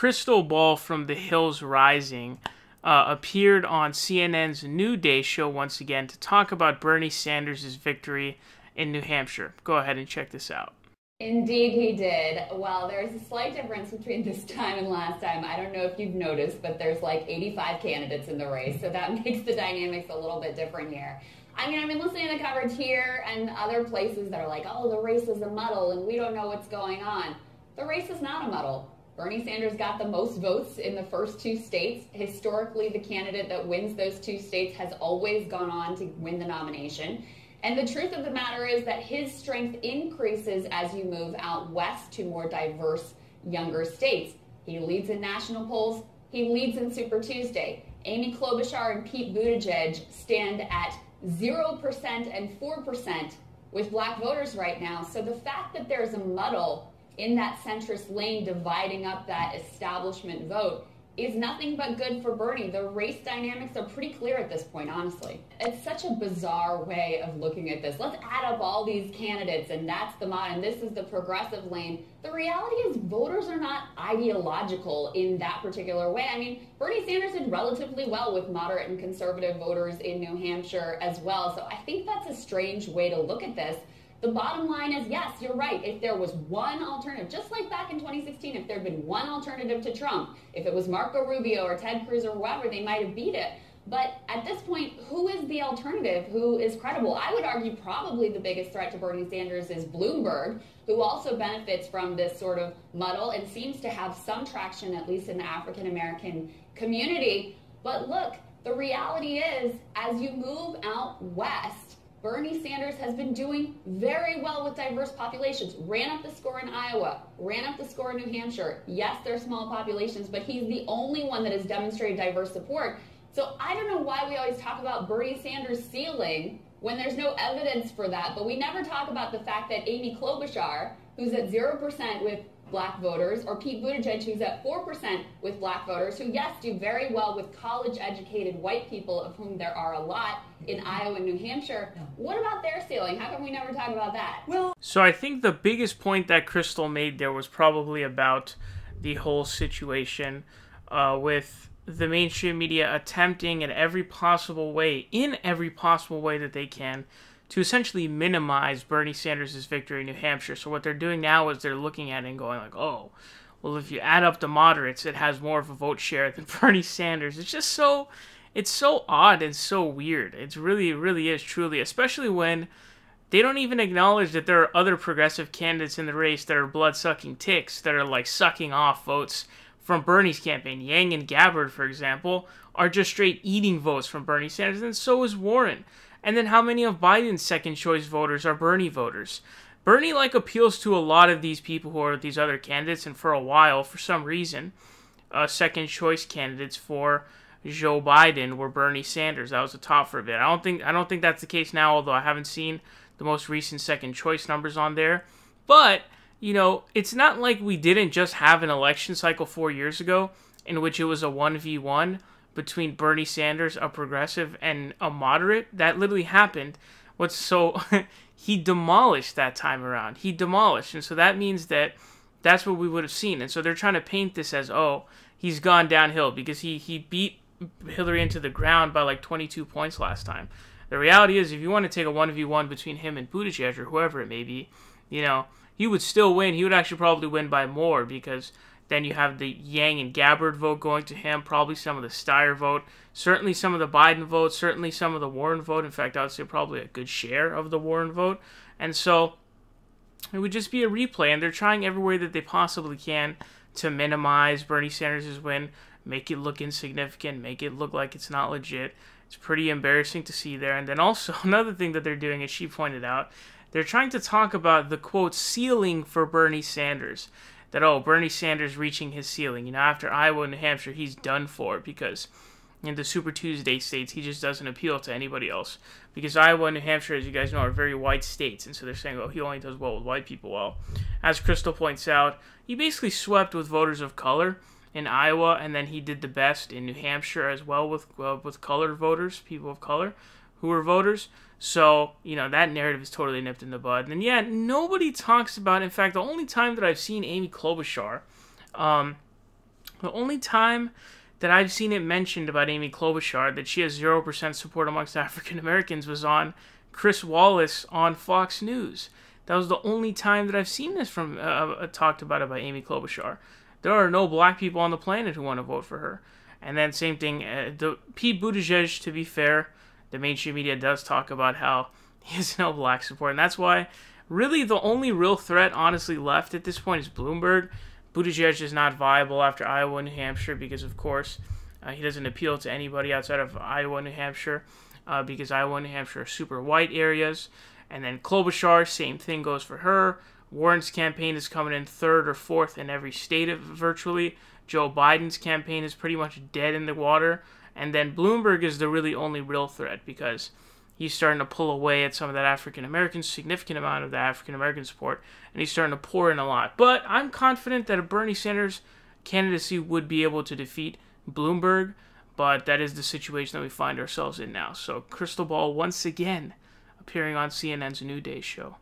Krystal Ball from The Hills Rising appeared on CNN's New Day show once again to talk about Bernie Sanders' victory in New Hampshire. Go ahead and check this out. Indeed he did. Well, there's a slight difference between this time and last time. I don't know if you've noticed, but there's like 85 candidates in the race, so that makes the dynamics a little bit different here. I mean, I've been listening to the coverage here and other places that are like, oh, the race is a muddle and we don't know what's going on. The race is not a muddle. Bernie Sanders got the most votes in the first two states. Historically, the candidate that wins those two states has always gone on to win the nomination. And the truth of the matter is that his strength increases as you move out west to more diverse, younger states. He leads in national polls. He leads in Super Tuesday. Amy Klobuchar and Pete Buttigieg stand at 0% and 4% with black voters right now. So the fact that there's a muddle in that centrist lane dividing up that establishment vote is nothing but good for Bernie. The race dynamics are pretty clear at this point, honestly. It's such a bizarre way of looking at this. Let's add up all these candidates, and that's the mod, and this is the progressive lane. The reality is voters are not ideological in that particular way. I mean, Bernie Sanders did relatively well with moderate and conservative voters in New Hampshire as well, so I think that's a strange way to look at this. The bottom line is, yes, you're right. If there was one alternative, just like back in 2016, if there had been one alternative to Trump, if it was Marco Rubio or Ted Cruz or whoever, they might have beat it. But at this point, who is the alternative? Who is credible? I would argue probably the biggest threat to Bernie Sanders is Bloomberg, who also benefits from this sort of muddle and seems to have some traction, at least in the African-American community. But look, the reality is, as you move out west, Bernie Sanders has been doing very well with diverse populations. Ran up the score in Iowa, ran up the score in New Hampshire. Yes, they're small populations, but he's the only one that has demonstrated diverse support. So I don't know why we always talk about Bernie Sanders' ceiling when there's no evidence for that, but we never talk about the fact that Amy Klobuchar, who's at 0% with black voters, or Pete Buttigieg, who's at 4% with black voters, who, yes, do very well with college-educated white people, of whom there are a lot in Iowa and New Hampshire. What about their ceiling? How come we never talk about that? Well, so I think the biggest point that Krystal made there was probably about the whole situation with the mainstream media attempting in every possible way that they can to essentially minimize Bernie Sanders' victory in New Hampshire. So what they're doing now is they're looking at it and going like, oh, well, if you add up the moderates, it has more of a vote share than Bernie Sanders. It's just so, it's so odd and so weird. It really is, truly, especially when they don't even acknowledge that there are other progressive candidates in the race that are blood-sucking ticks that are like sucking off votes from Bernie's campaign. Yang and Gabbard, for example, are just straight eating votes from Bernie Sanders, and so is Warren. And then how many of Biden's second-choice voters are Bernie voters? Bernie, appeals to a lot of these people who are these other candidates, and for a while, for some reason, second-choice candidates for Joe Biden were Bernie Sanders. That was the top for a bit. I don't think that's the case now, although I haven't seen the most recent second-choice numbers on there. But, you know, it's not like we didn't just have an election cycle 4 years ago in which it was a 1v1 between Bernie Sanders, a progressive, and a moderate. That literally happened. He demolished that time around. He demolished. And so that means that that's what we would have seen. And so they're trying to paint this as, oh, he's gone downhill because he beat Hillary into the ground by 22 points last time. The reality is, if you want to take a 1v1 between him and Buttigieg or whoever it may be, you know, he would still win. He would actually probably win by more because then you have the Yang and Gabbard vote going to him, probably some of the Steyer vote, certainly some of the Biden vote, certainly some of the Warren vote. In fact, I would say probably a good share of the Warren vote. And so it would just be a replay, and they're trying every way that they possibly can to minimize Bernie Sanders' win, make it look insignificant, make it look like it's not legit. It's pretty embarrassing to see there. And then also another thing that they're doing, as she pointed out, they're trying to talk about the, quote, ceiling for Bernie Sanders. That, oh, Bernie Sanders reaching his ceiling. You know, after Iowa and New Hampshire, he's done for because in the Super Tuesday states, he just doesn't appeal to anybody else. Because Iowa and New Hampshire, as you guys know, are very white states. And so they're saying, oh, he only does well with white people. Well, as Krystal points out, he basically swept with voters of color in Iowa, and then he did the best in New Hampshire as well with colored voters, people of color who were voters. So, you know, that narrative is totally nipped in the bud. And yeah, nobody talks about, in fact, the only time that I've seen Amy Klobuchar The only time that I've seen it mentioned about Amy Klobuchar that she has 0% support amongst African Americans was on Chris Wallace on Fox News. That was the only time that I've seen this from talked about it by Amy Klobuchar. There are no black people on the planet who want to vote for her. And then same thing, Pete Buttigieg, to be fair, the mainstream media does talk about how he has no black support. And that's why really the only real threat honestly left at this point is Bloomberg. Buttigieg is not viable after Iowa and New Hampshire because, of course, he doesn't appeal to anybody outside of Iowa and New Hampshire because Iowa and New Hampshire are super white areas. And then Klobuchar, same thing goes for her. Warren's campaign is coming in third or fourth in every state virtually. Joe Biden's campaign is pretty much dead in the water. And then Bloomberg is the really only real threat because he's starting to pull away at some of that African-American, significant amount of the African-American support, and he's starting to pour in a lot. But I'm confident that a Bernie Sanders candidacy would be able to defeat Bloomberg, but that is the situation that we find ourselves in now. So Krystal Ball once again appearing on CNN's New Day show.